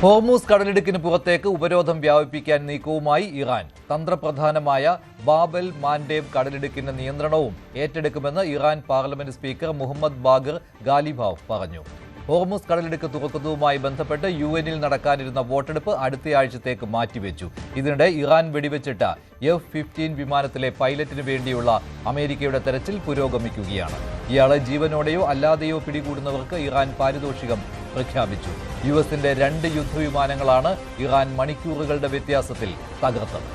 Hormuz കടലിടുക്കിന് പുറത്തേക്ക് ഉപരോധം വ്യാപിപ്പിക്കാൻ നീക്കവുമായി ഇറാൻ. തന്ത്രപ്രധാനമായ ബാബൽ മാൻഡേബ് കടലിടുക്കിന്റെ നിയന്ത്രണവും ഏറ്റെടുക്കുമെന്ന് Iran parliament speaker Mohammad Bagher Ghalibaf പറഞ്ഞു. ഹോർമൂസ് കടലിടുക്ക് തുറക്കുന്നതുമായി ബന്ധപ്പെട്ട് യുഎന്നിൽ നടക്കാനിരുന്ന വോട്ടെടുപ്പ് അടുത്തയാഴ്ചത്തേക്ക് മാറ്റിവെച്ചു. ഇതിനിടെ ഇറാൻ വെടിവെച്ചിട്ട F-15 വിമാനത്തിലെ പൈലറ്റിന് വേണ്ടിയുള്ള അമേരിക്കയുടെ തെരച്ചിൽ പുരോഗമിക്കുകയാണ്. ഇയാളെ ജീവനോടെയോ അല്ലാതെയോ പിടികൂടുന്നവർക്ക് ഇറാൻ പാരിതോഷികം പ്രഖ്യാപിച്ചു. യുഎസിന്റെ 2 യുദ്ധവിമാനങ്ങളാണ് ഇറാൻ മണിക്കൂറുകളുടെ വ്യത്യാസത്തിൽ തകർത്തത്.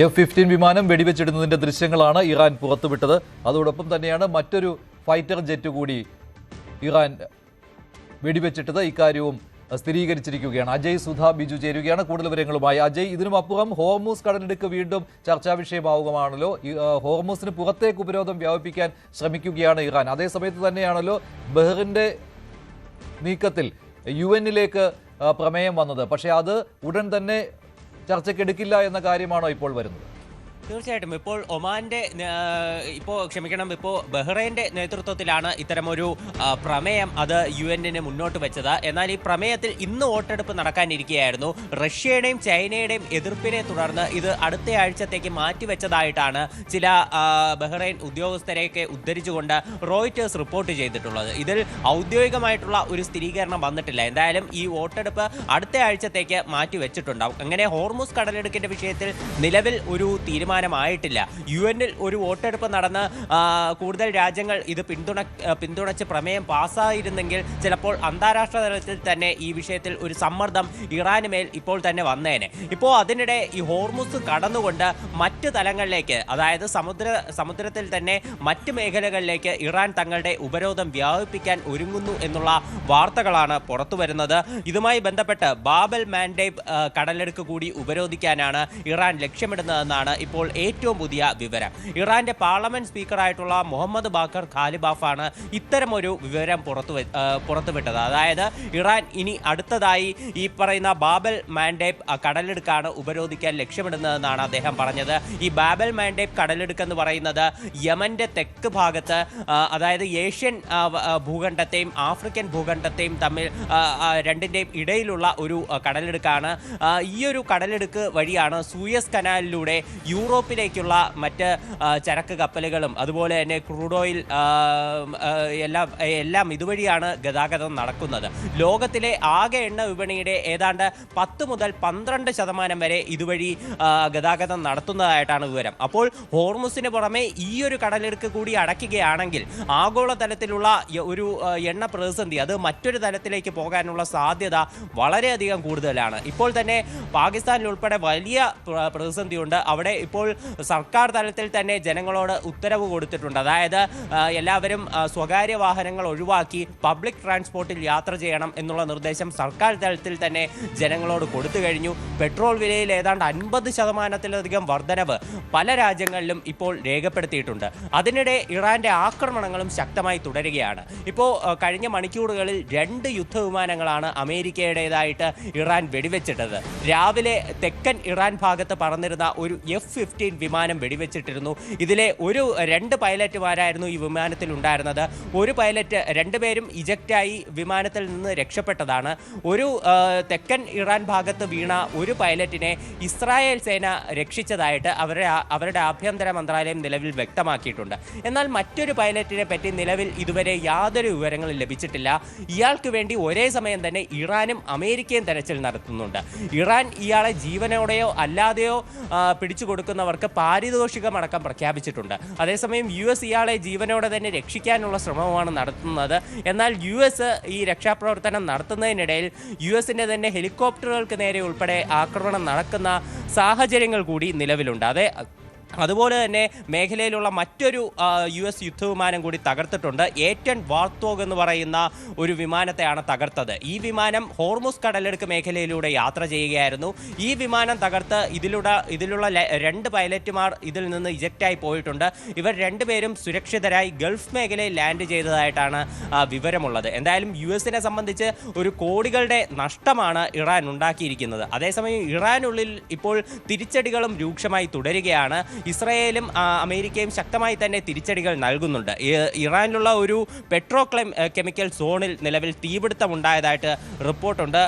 F-15 വിമാനം വെടിവെച്ചിടുന്നതിന്റെ ദൃശ്യങ്ങളാണ് ഇറാൻ പുറത്തുവിട്ടത്. അതോടൊപ്പം തന്നെയാണ് മറ്റൊരു ഫൈറ്റർ ജെറ്റ് കൂടി ഇറാൻ വെടിവെച്ചിട്ടത്. ഇക്കാര്യവും സ്ഥിരീകരിച്ചിരിക്കുകയാണ്. അജയ് സുധ ബിജു ചേരുകയാണ് കൂടുതൽ വിവരങ്ങളുമായി. അജയ്, ഇതിനുമപ്പുറം ഹോർമൂസ് കടലിടുക്ക് വീണ്ടും ചർച്ചാ വിഷയമാവുകയാണല്ലോ. ഹോർമൂസിന് പുറത്തേക്ക് ഉപരോധം വ്യാപിപ്പിക്കാൻ ശ്രമിക്കുകയാണ് ഇറാൻ. അതേസമയത്ത് തന്നെയാണല്ലോ ബഹ്റിന്റെ നീക്കത്തിൽ യുഎന്നിലേക്ക് പ്രമേയം വന്നത്. പക്ഷേ അത് ഉടൻ തന്നെ ചർച്ചയ്ക്കെടുക്കില്ല എന്ന കാര്യമാണോ ഇപ്പോൾ വരുന്നത്? തീർച്ചയായിട്ടും ഇപ്പോൾ ഇപ്പോൾ ബഹ്റൈൻ്റെ നേതൃത്വത്തിലാണ് ഇത്തരമൊരു പ്രമേയം അത് യുഎന്നിന് മുന്നോട്ട് വെച്ചത്. എന്നാൽ ഈ പ്രമേയത്തിൽ ഇന്ന് വോട്ടെടുപ്പ് നടക്കാനിരിക്കുകയായിരുന്നു. റഷ്യയുടെയും ചൈനയുടെയും എതിർപ്പിനെ തുടർന്ന് ഇത് അടുത്ത ആഴ്ചത്തേക്ക് മാറ്റിവെച്ചതായിട്ടാണ് ചില ബഹ്റൈൻ ഉദ്യോഗസ്ഥരെയൊക്കെ ഉദ്ധരിച്ചുകൊണ്ട് റോയിറ്റേഴ്സ് റിപ്പോർട്ട് ചെയ്തിട്ടുള്ളത്. ഇതിൽ ഔദ്യോഗികമായിട്ടുള്ള ഒരു സ്ഥിരീകരണം വന്നിട്ടില്ല. എന്തായാലും ഈ വോട്ടെടുപ്പ് അടുത്ത ആഴ്ചത്തേക്ക് മാറ്റിവെച്ചിട്ടുണ്ടാവും. അങ്ങനെ ഹോർമൂസ് കടലിടുക്കിന്റെ വിഷയത്തിൽ നിലവിൽ ഒരു തീരുമാനമായിട്ടില്ല. യുഎന്നിൽ ഒരു വോട്ടെടുപ്പ് നടന്ന് കൂടുതൽ രാജ്യങ്ങൾ ഇത് പിന്തുണച്ച് പ്രമേയം പാസ്സായിരുന്നെങ്കിൽ ചിലപ്പോൾ അന്താരാഷ്ട്ര തലത്തിൽ തന്നെ ഈ വിഷയത്തിൽ ഒരു സമ്മർദ്ദം ഇറാന് മേൽ ഇപ്പോൾ തന്നെ വന്നേനെ. ഇപ്പോൾ അതിനിടെ ഈ ഹോർമൂസ് കടന്നുകൊണ്ട് മറ്റ് തലങ്ങളിലേക്ക്, അതായത് സമുദ്രത്തിൽ തന്നെ മറ്റ് മേഖലകളിലേക്ക് ഇറാൻ തങ്ങളുടെ ഉപരോധം വ്യാപിപ്പിക്കാൻ ഒരുങ്ങുന്നു എന്നുള്ള വാർത്തകളാണ് പുറത്തു വരുന്നത്. ഇതുമായി ബന്ധപ്പെട്ട് ബാബൽ മാൻഡേബ് കടലെടുക്ക് കൂടി ഉപരോധിക്കാനാണ് ഇറാൻ ലക്ഷ്യമിടുന്നതെന്നാണ് ഇപ്പോൾ ഏറ്റവും പുതിയ വിവരം. ഇറാന്റെ പാർലമെന്റ് സ്പീക്കറായിട്ടുള്ള മുഹമ്മദ് ബാഗർ ഖാലിബാഫാണ് ഇത്തരമൊരു വിവരം പുറത്തുവിട്ടത്. അതായത് ഇറാൻ ഇനി അടുത്തതായി ഈ പറയുന്ന ബാബൽ മാൻഡേബ് കടലെടുക്കാണ് ഉപരോധിക്കാൻ ലക്ഷ്യമിടുന്നതെന്നാണ് അദ്ദേഹം പറഞ്ഞത്. ഈ ബാബൽ മാൻഡേബ് കടലെടുക്ക് എന്ന് പറയുന്നത് യമന്റെ തെക്ക് ഭാഗത്ത്, അതായത് ഏഷ്യൻ ഭൂഖണ്ഡത്തെയും ആഫ്രിക്കൻ ഭൂഖണ്ഡത്തെയും തമ്മിൽ രണ്ടിൻ്റെയും ഇടയിലുള്ള ഒരു കടലെടുക്കാണ്. ഈ ഒരു കടലെടുക്ക് വഴിയാണ് സൂയസ് കനാലിലൂടെ യൂറോപ്പിലേക്കുള്ള മറ്റ് ചരക്ക് കപ്പലുകളും അതുപോലെ തന്നെ ക്രൂഡ് ഓയിൽ എല്ലാം ഇതുവഴിയാണ് ഗതാഗതം നടക്കുന്നത്. ലോകത്തിലെ ആകെ എണ്ണ വിപണിയുടെ ഏതാണ്ട് 10 മുതൽ 12% വരെ ഇതുവഴി ഗതാഗതം നടത്തുന്നതായിട്ടാണ് വിവരം. അപ്പോൾ ഹോർമുസിന് പുറമെ ഈ ഒരു കടലെടുക്ക് കൂടി അടയ്ക്കുകയാണെങ്കിൽ ആഗോളതലത്തിലുള്ള ഒരു എണ്ണ പ്രതിസന്ധി അത് മറ്റൊരു തലത്തിലേക്ക് പോകാനുള്ള സാധ്യത വളരെയധികം കൂടുതലാണ്. ഇപ്പോൾ തന്നെ പാകിസ്ഥാനിൽ ഉൾപ്പെടെ വലിയ പ്രതിസന്ധിയുണ്ട്. അവിടെ ഇപ്പോൾ സർക്കാർ തലത്തിൽ തന്നെ ജനങ്ങളോട് ഉത്തരവ് കൊടുത്തിട്ടുണ്ട്. അതായത് എല്ലാവരും സ്വകാര്യ വാഹനങ്ങൾ ഒഴിവാക്കി പബ്ലിക് ട്രാൻസ്പോർട്ടിൽ യാത്ര ചെയ്യണം എന്നുള്ള നിർദ്ദേശം സർക്കാർ തലത്തിൽ തന്നെ ജനങ്ങളോട് കൊടുത്തു കഴിഞ്ഞു. പെട്രോൾ വിലയിൽ ഏതാണ്ട് 50% വർധനവ് പല രാജ്യങ്ങളിലും ഇപ്പോൾ രേഖപ്പെടുത്തിയിട്ടുണ്ട്. അതിനിടെ ഇറാന്റെ ആക്രമണങ്ങളും ശക്തമായി തുടരുകയാണ്. ഇപ്പോൾ കഴിഞ്ഞ മണിക്കൂറുകളിൽ 2 യുദ്ധവിമാനങ്ങളാണ് അമേരിക്കയുടേതായിട്ട് ഇറാൻ വെടിവെച്ചിട്ടത്. രാവിലെ തെക്കൻ ഇറാൻ ഭാഗത്ത് പറന്നിരുന്ന ഒരു F-15 വിമാനം വെടിവെച്ചിട്ടിരുന്നു. ഇതിലെ 2 പൈലറ്റുമാരായിരുന്നു ഈ വിമാനത്തിൽ ഉണ്ടായിരുന്നത്. ഒരു പൈലറ്റ് 2 പേരും ഇജക്റ്റായി വിമാനത്തിൽ നിന്ന് രക്ഷപ്പെട്ടതാണ്. ഒരു തെക്കൻ ഇറാൻ ഭാഗത്ത് വീണ ഒരു പൈലറ്റിനെ ഇസ്രായേൽ സേന രക്ഷിച്ചതായിട്ട് അവരുടെ ആഭ്യന്തര മന്ത്രാലയം നിലവിൽ വ്യക്തമാക്കിയിട്ടുണ്ട്. എന്നാൽ മറ്റൊരു പൈലറ്റിനെ പറ്റി നിലവിൽ ഇതുവരെ യാതൊരു വിവരങ്ങളും ലഭിച്ചിട്ടില്ല. ഇയാൾക്ക് വേണ്ടി ഒരേ സമയം തന്നെ ഇറാനും അമേരിക്കയും തെരച്ചിൽ നടത്തുന്നുണ്ട്. ഇറാൻ ഇയാളെ ജീവനോടെയോ അല്ലാതെയോ പിടിച്ചു കൊടുക്കുന്നവർക്ക് പാരിതോഷികമടക്കം പ്രഖ്യാപിച്ചിട്ടുണ്ട്. അതേസമയം US ഇയാളെ ജീവനോടെ തന്നെ രക്ഷിക്കാനുള്ള ശ്രമമാണ് നടത്തുന്നത്. എന്നാൽ US ഈ രക്ഷാപ്രവർത്തനം നടത്തുന്നതിനിടയിൽ USന്റെ തന്നെ ഹെലികോപ്റ്ററുകൾക്ക് നേരെ ഉൾപ്പെടെ ആക്രമണം നടക്കുന്ന സാഹചര്യങ്ങൾ കൂടി നിലവിലുണ്ട്. അതുപോലെ തന്നെ മേഖലയിലുള്ള മറ്റൊരു US യുദ്ധവിമാനം കൂടി തകർത്തിട്ടുണ്ട്. ഏറ്റൻ വാർത്തോഗ് എന്ന് പറയുന്ന ഒരു വിമാനത്തെയാണ് തകർത്തത്. ഈ വിമാനം ഹോർമുസ് കടലെടുക്ക് മേഖലയിലൂടെ യാത്ര ചെയ്യുകയായിരുന്നു. ഈ വിമാനം തകർത്ത് ഇതിലുള്ള 2 പൈലറ്റുമാർ ഇതിൽ നിന്ന് ഇജക്റ്റായി പോയിട്ടുണ്ട്. ഇവർ രണ്ടുപേരും സുരക്ഷിതരായി ഗൾഫ് മേഖലയിൽ ലാൻഡ് ചെയ്തതായിട്ടാണ് വിവരമുള്ളത്. എന്തായാലും US-നെ സംബന്ധിച്ച് ഒരു കോടികളുടെ നഷ്ടമാണ് ഇറാൻ ഉണ്ടാക്കിയിരിക്കുന്നത്. അതേസമയം ഇറാനുള്ളിൽ ഇപ്പോൾ തിരിച്ചടികളും രൂക്ഷമായി തുടരുകയാണ്. ഇസ്രയേലും അമേരിക്കയും ശക്തമായി തന്നെ തിരിച്ചടികൾ നൽകുന്നുണ്ട്. ഇറാനിലുള്ള ഒരു കെമിക്കൽ സോണിൽ നിലവിൽ തീപിടുത്തമുണ്ടായതായിട്ട് റിപ്പോർട്ടുണ്ട്.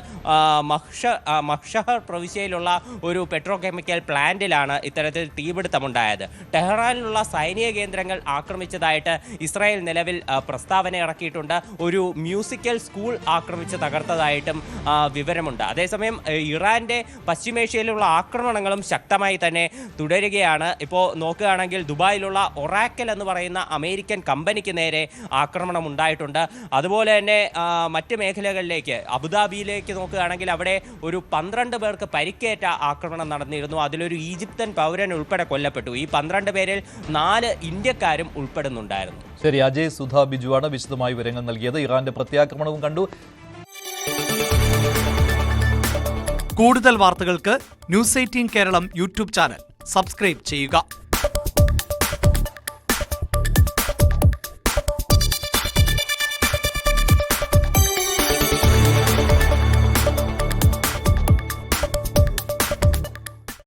മഖ്ഷഹർ പ്രവിശ്യയിലുള്ള ഒരു കെമിക്കൽ പ്ലാന്റിലാണ് ഇത്തരത്തിൽ തീപിടുത്തമുണ്ടായത്. ടെഹ്റാനിലുള്ള സൈനിക കേന്ദ്രങ്ങൾ ആക്രമിച്ചതായിട്ട് ഇസ്രായേൽ നിലവിൽ പ്രസ്താവന ഇറക്കിയിട്ടുണ്ട്. ഒരു മ്യൂസിക്കൽ സ്കൂൾ ആക്രമിച്ച് തകർത്തതായിട്ടും വിവരമുണ്ട്. അതേസമയം ഇറാന്റെ പശ്ചിമേഷ്യയിലുള്ള ആക്രമണങ്ങളും ശക്തമായി തന്നെ തുടരുകയാണ്. ഇപ്പോൾ നോക്കുകയാണെങ്കിൽ ദുബായിലുള്ള ഒറാക്കൽ എന്ന് പറയുന്ന അമേരിക്കൻ കമ്പനിക്ക് നേരെ ആക്രമണം ഉണ്ടായിട്ടുണ്ട്. അതുപോലെ തന്നെ മറ്റ് മേഖലകളിലേക്ക് അബുദാബിയിലേക്ക് നോക്കുകയാണെങ്കിൽ അവിടെ ഒരു 12 പേർക്ക് പരിക്കേറ്റ ആക്രമണം നടന്നിരുന്നു. അതിലൊരു ഈജിപ്തൻ പൗരൻ ഉൾപ്പെടെ കൊല്ലപ്പെട്ടു. ഈ 12 പേരിൽ 4 ഇന്ത്യക്കാരും ഉൾപ്പെടുന്നുണ്ടായിരുന്നു. ശരി, അജയ് സുധ ബിജുവാണ് വിശദമായി വിവരങ്ങൾ നൽകിയത്. ഇറാന്റെ പ്രത്യാക്രമണവും കണ്ടു. കൂടുതൽ വാർത്തകൾക്ക് news 18 Keralam YouTube channel subscribe ചെയ്യുക.